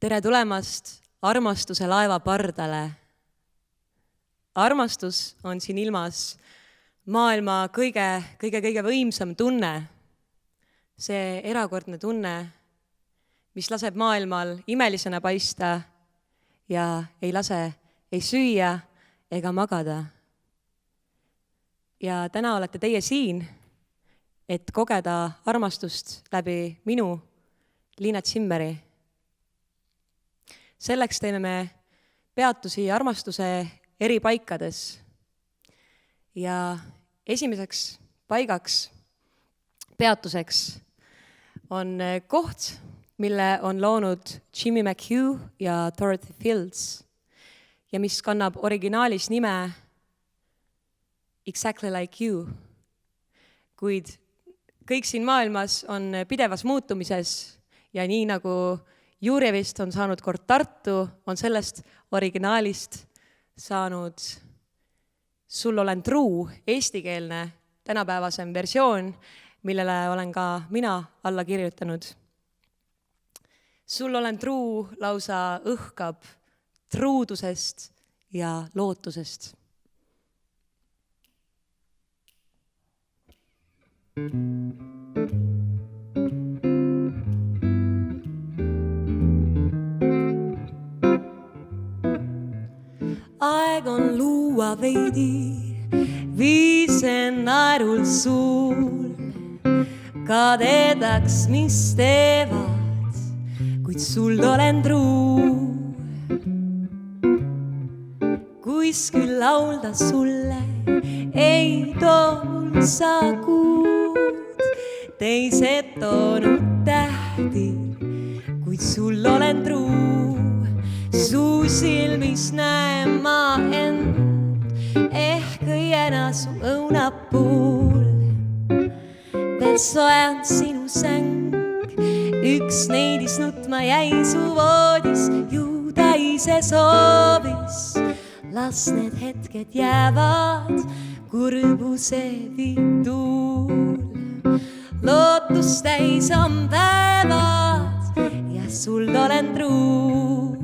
Tere tulemast armastuse laeva pardale. Armastus on siin ilmas maailma kõige võimsam tunne. See erakordne tunne, mis laseb maailmal imelisena paista ja ei lase ei süüa ega magada. Ja täna olete teie siin, et kogeda armastust läbi minu, Liina Zimmeri. Selleks teeme me peatusi armastuse eri paikades. Ja esimeseks paigaks, peatuseks on koht, mille on loonud Jimmy McHugh ja Dorothy Fields ja mis kannab originaalis nime Exactly Like You. Kuid kõik siin maailmas on pidevas muutumises ja nii nagu Jurjevist on saanud kord Tartu, on sellest originaalist saanud Sul olen truu, eestikeelne tänapäevasem versioon, millele olen ka mina alla kirjutanud. Sul olen truu lausa õhkab truudusest ja lootusest. Aeg on luua veidi, viisen naerul suul, kadedaks, mis teevad, kuid sul olen truu. Kuskil laulda sulle ei toonud sa kuud, teised toonud tähti, kuid sul olen truu. Su silmis näen ma end, ehk õiena su õunapuul. Veel soe on sinu säng, üks neidis nutma jäi su voodis, ju ta ise soovis. Las need hetked jäävad, kurbuse viib tuul. Lootust täis on päevad ja sul olen truu.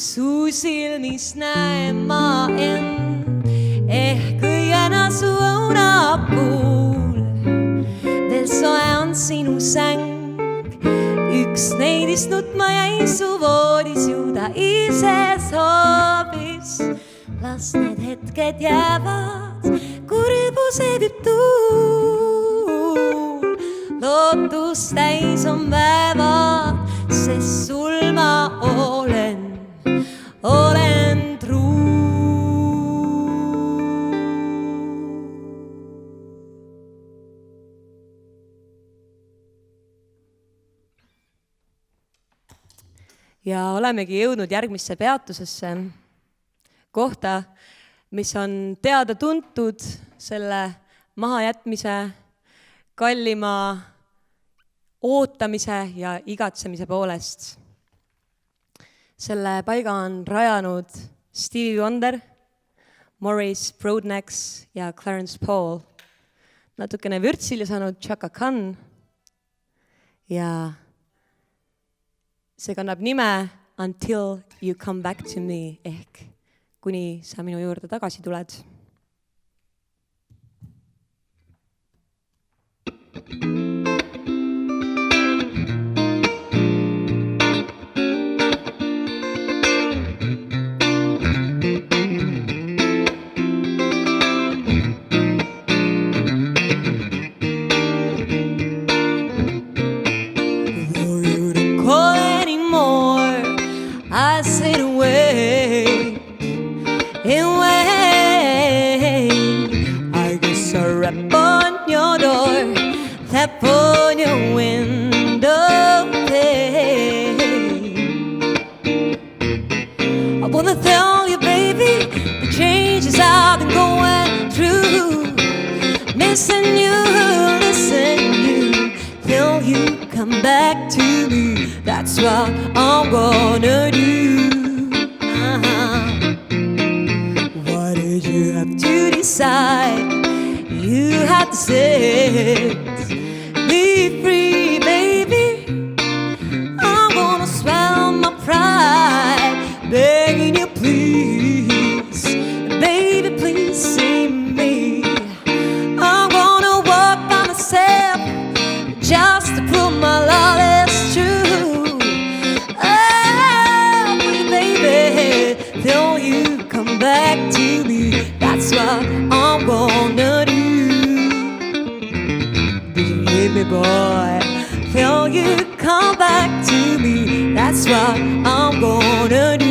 Su silmis näen ma end, ehk õiena su õunapuul. Veel soe on sinu säng, üks neidist nutma jäi su voodis, ju ta ise soovis. Las need hetked jäävad, kurbuse viib tuul. Lootust täis on päevad, sest sul ma olen truu. Ja olemegi jõudnud järgmisse peatusesse, kohta, mis on teada-tuntud selle mahajätmise, kallima ootamise ja igatsemise poolest. Selle paiga on rajanud Stevie Wonder, Maurice Broadnax ja Clarence Paul. Natukene vürtsil saanud Chaka Khan ja see kannab nime Until You Come Back To Me ehk kuni sa minu juurde tagasi tuled. That listen, you, till you come back to me. That's what I'm gonna do. What did you have to decide? You had to set me free, baby. I'm gonna swallow my pride, begging you please, baby, please see me. I'm gonna work by myself just to prove my love is true. Oh, baby, till you come back to me. That's what I'm gonna do. Did you hear me, boy? Till you come back to me. That's what I'm gonna do.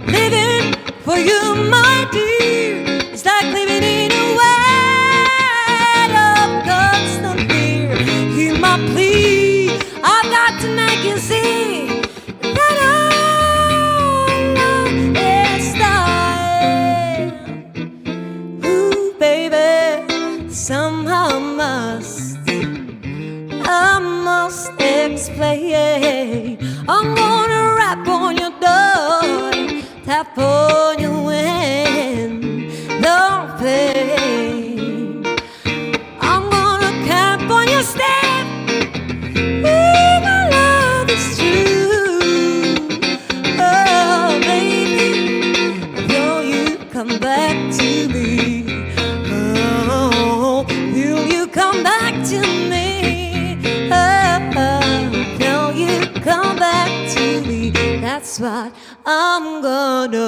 Living for you, my dear, it's like living in a world of constant fear. Hear my plea, I've got to make you see that all love is dying. Ooh, baby, somehow I must explain. I'm gonna rap on your door, tap on your window pane. I'm gonna camp on your step. Ooh, my love is true. Oh, baby, will you come back to me? Oh, will you come back to me? Oh, will you come back to me? That's what I'm gonna do.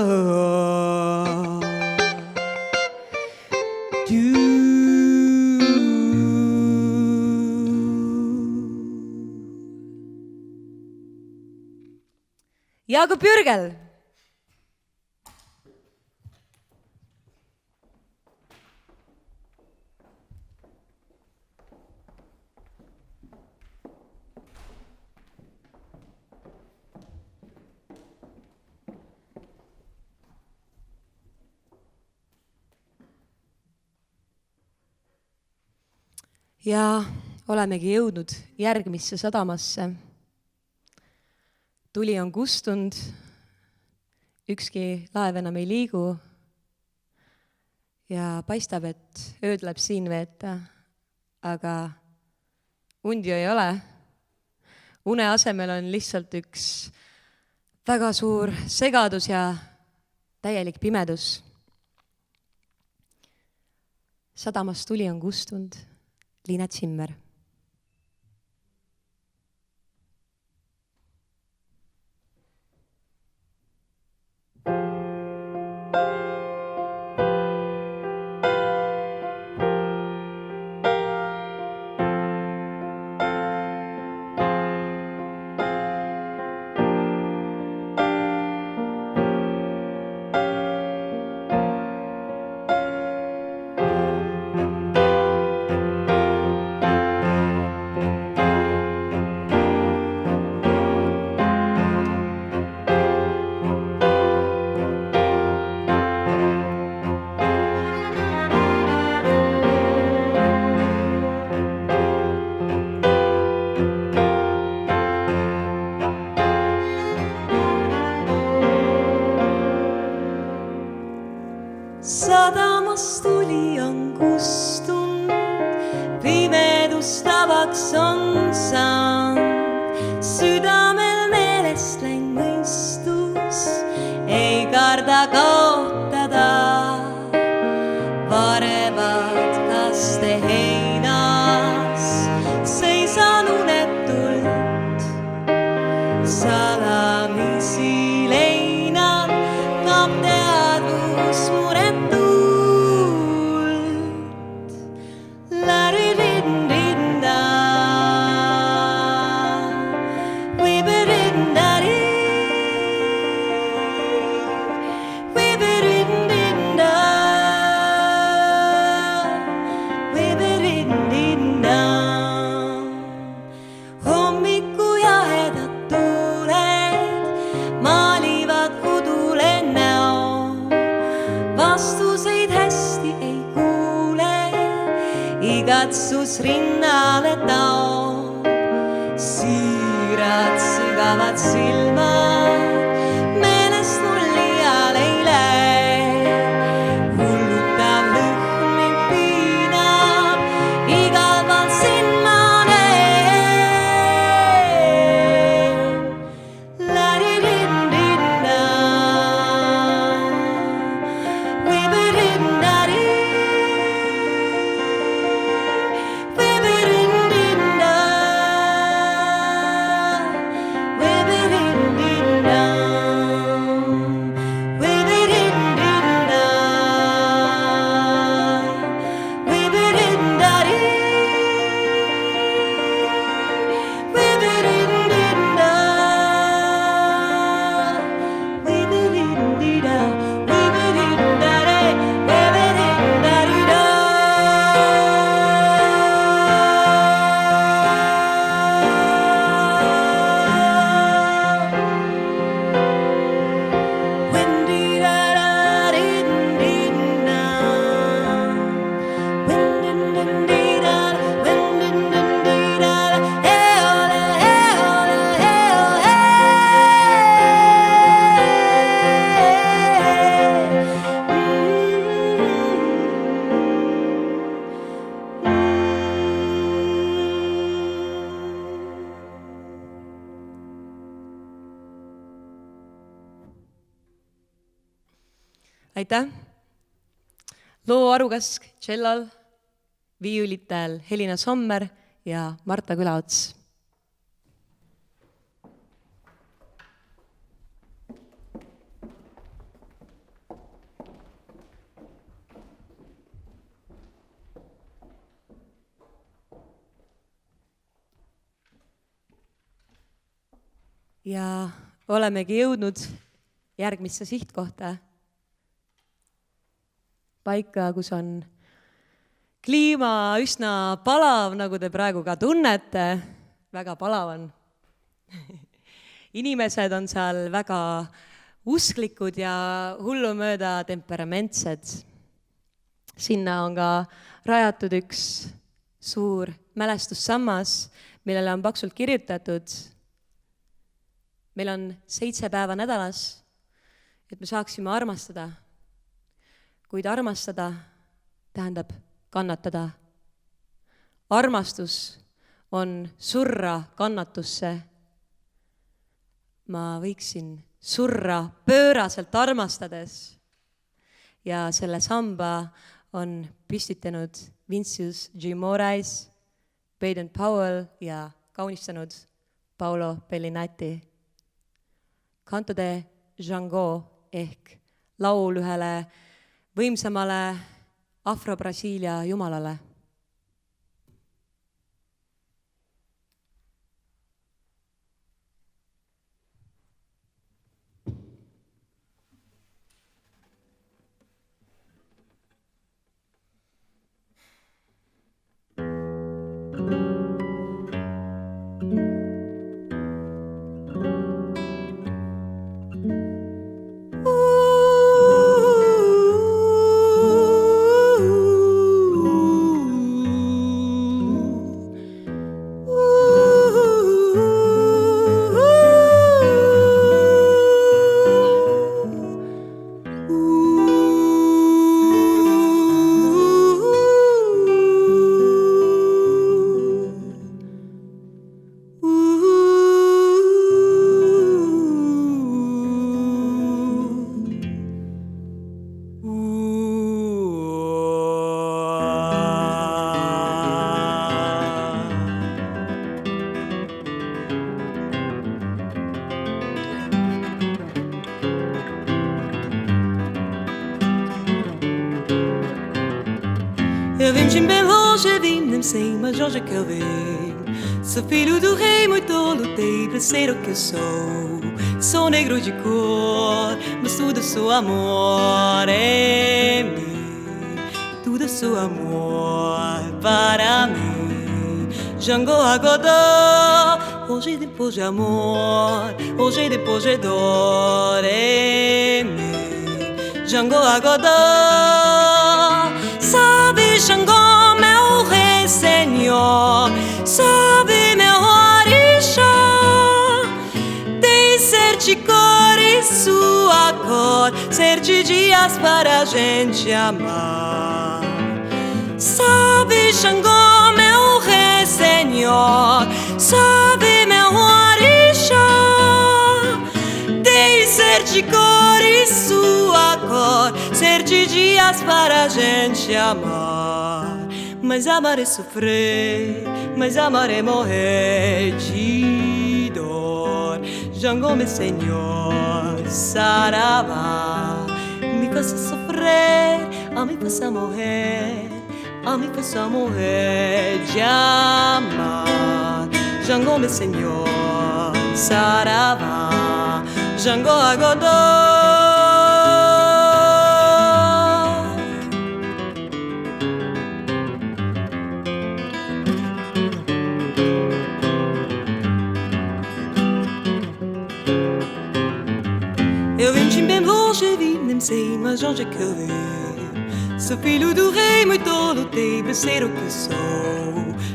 Jaagup Jürgel. Ja olemegi jõudnud järgmisse sadamasse. Tuli on kustunud, ükski laev enam ei liigu ja paistab, et ööd läheb siin veeta, aga undi ei ole. Une asemel on lihtsalt üks väga suur segadus ja täielik pimedus. Sadamas tuli on kustunud. Liina Zimmer. peale taob, siirad sügavad silmad, meelest mul liial ei lähe. Hullutav lõhn mind piinab, igavalt sind ma näen. La-di-din-din-da, wibba-din-da-di, wibba-din-din-da, wibba-din-din-da, wibba-din-din-da, wibba-din-da-di, wibba-din-din-da, wibba-din-di-da, wibba-din-da-di, wibba-din-da-di-da. Win-dee-da-da-dee-dee-da, win-din-din-dee-da, win-din-din-dee-da, hey-oh-le, hey-oh-le, aitäh! Loo Arukask tšellal, viiulitel Helina Sommer ja Marta Külaots. Ja olemegi jõudnud järgmisse sihtkohta. Paika, kus on kliima üsna palav, nagu te praegu ka tunnete. Väga palav on. Inimesed on seal väga usklikud ja hullumööda temperamentsed. Sinna on ka rajatud üks suur mälestussammas, millele on paksult kirjutatud. Meil on 7 päeva nädalas, et me saaksime armastada. Kuid armastada tähendab kannatada. Armastus on surra kannatusse. Ma võiksin surra pööraselt armastades. Ja selle samba on püstitanud Vincius G. Morais, Baden Powell ja kaunistanud Paolo Bellinati. Canto de Django ehk laul ühele võimsamale Afro-Brasiilia jumalale. Eu vim de bem longe, vim nem sei, mas onde que eu vim? Sou filho do rei, muito lutei pra ser o que eu sou. Sou negro de cor, mas tudo sou amor em mim. Tudo sou amor para mim. Django Agodó, hoje depois de amor, hoje depois de dor em mim. Django Agodó, sabe Xangô, meu rei, senhor. Senhor, sabe melhor de ser-te cor e sua cor, ser-te dias para a gente amar. Sabe Xangô, meu rei Senhor, sabe melhor de ser-te cor e sua cor, ser-te dias para a gente amar. Mas amar é sofrer, mas amar é morrer de dor. Xangô, meu Senhor, saravá, me faça sofrer, a me faça morrer, a me faça morrer de amar. Xangô, meu Senhor, saravá, Xangô Agodô. Eu vim de bem longe, vim, nem sei mais onde é que eu vim. Sou filho do rei, muito lutei pra ser o que sou.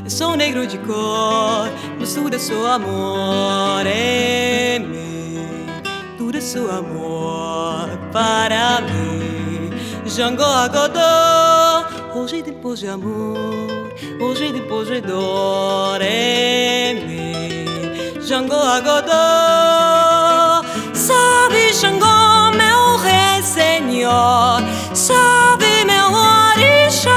Eu sou negro de cor, mas tudo é só amor em mim. Tudo é só amor para mim. Xangô Agodô, hoje depois de amor, hoje depois de dor em mim. Xangô Agodô, sabe Xangô, meu rei Senhor, sabe meu orixá,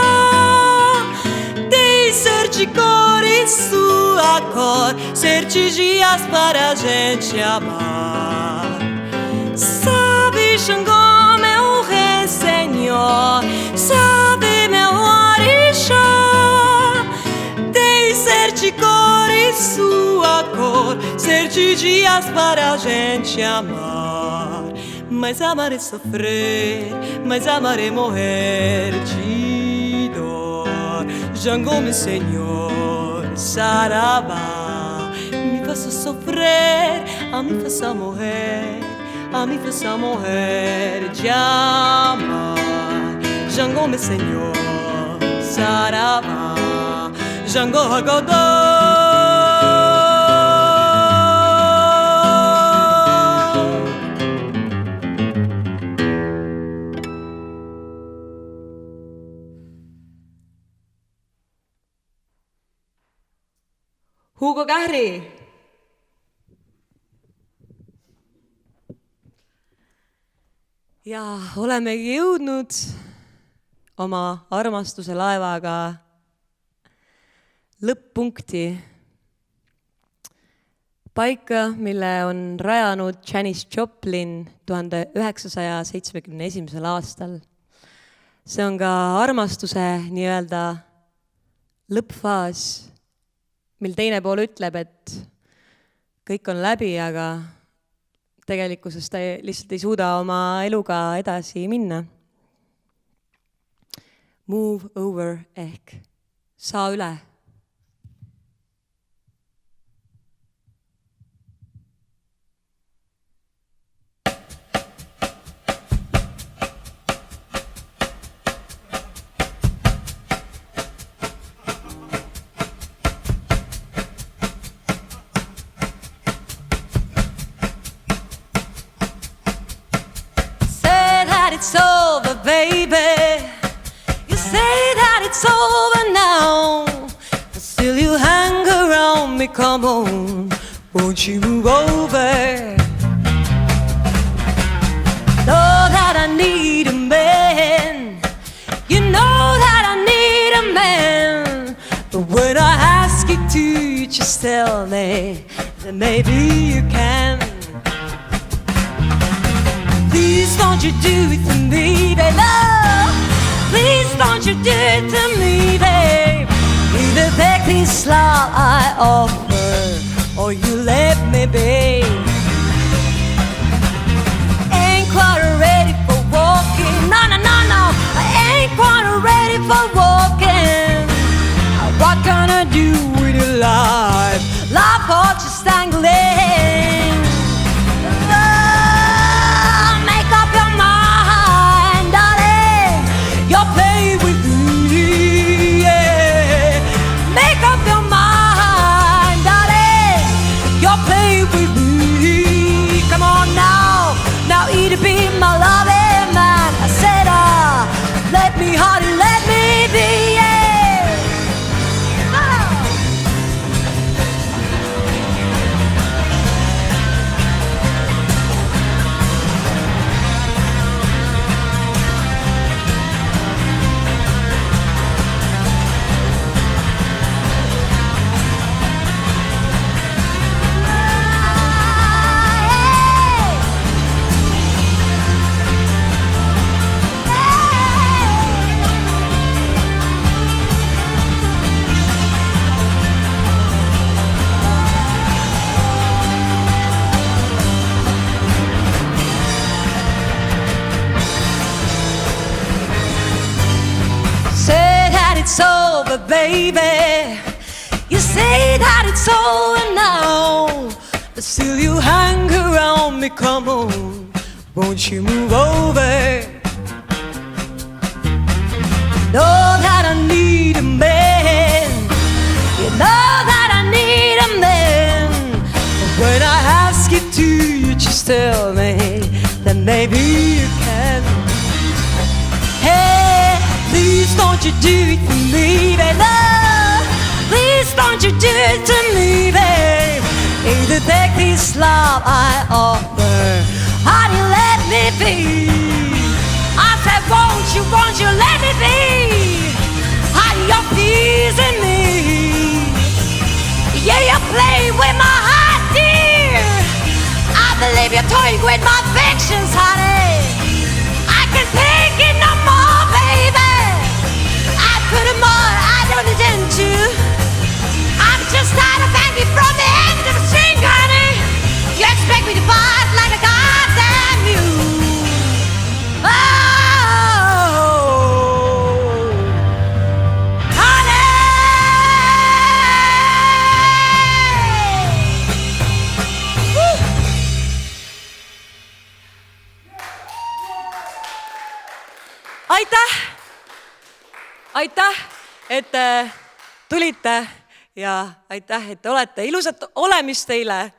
de ser-te cor e sua cor, ser-te dias para a gente amar. Sabe Xangô, meu rei Senhor, sabe meu orixá, de ser-te cor e sua cor, ser-te dias para a gente amar. Mas amar é sofrer, mas amar é morrer de dor. Xangô, meu Senhor, saravá, me faça sofrer, a me faça morrer, a me faça morrer de amar. Xangô, meu Senhor, saravá, Xangô Agodô. Hugo Garri. Ja olemegi jõudnud oma armastuse laevaga lõpp-punkti. Paika, mille on rajanud Janis Joplin 1971. aastal. See on ka armastuse nii-öelda lõppfaas, mil teine pool ütleb, et kõik on läbi, aga tegelikkuses ta lihtsalt ei suuda oma eluga edasi minna. Move over ehk saa üle. It's over, baby. You say that it's over now, but still you hang around me. Come on, won't you move over? Know that I need a man. You know that I need a man. But when I ask you to, just tell me that maybe you can. Please don't you do it to me, babe. No, please don't you do it to me, babe. Either take this love I offer, or you let me be. Ain't quite ready for walking. No, no, no, no. I ain't quite ready for walking. What can I do with your life? Life or just dangling. You're playing with me, yeah. Make up still you hang around me. Come on, won't you move over? Know that I need a man. You know that I need a man. But when I ask you to, you just tell me that maybe you can. Hey, please don't you do it for me, babe. No, please don't you do it to me, babe. Either take this love I offer, or you let me be. I said, won't you let me be? Are you pleasing me? Yeah, you play with my heart, dear. I believe you're toying with my affections, honey. I can take it no more, baby. I put it more, I don't intend to. I'm just tired of hanging from the end of a string, honey. You expect me to fight like a goddamn mule. aitäh, et tulite ja aitäh, et olete. Ilusat olemist teile!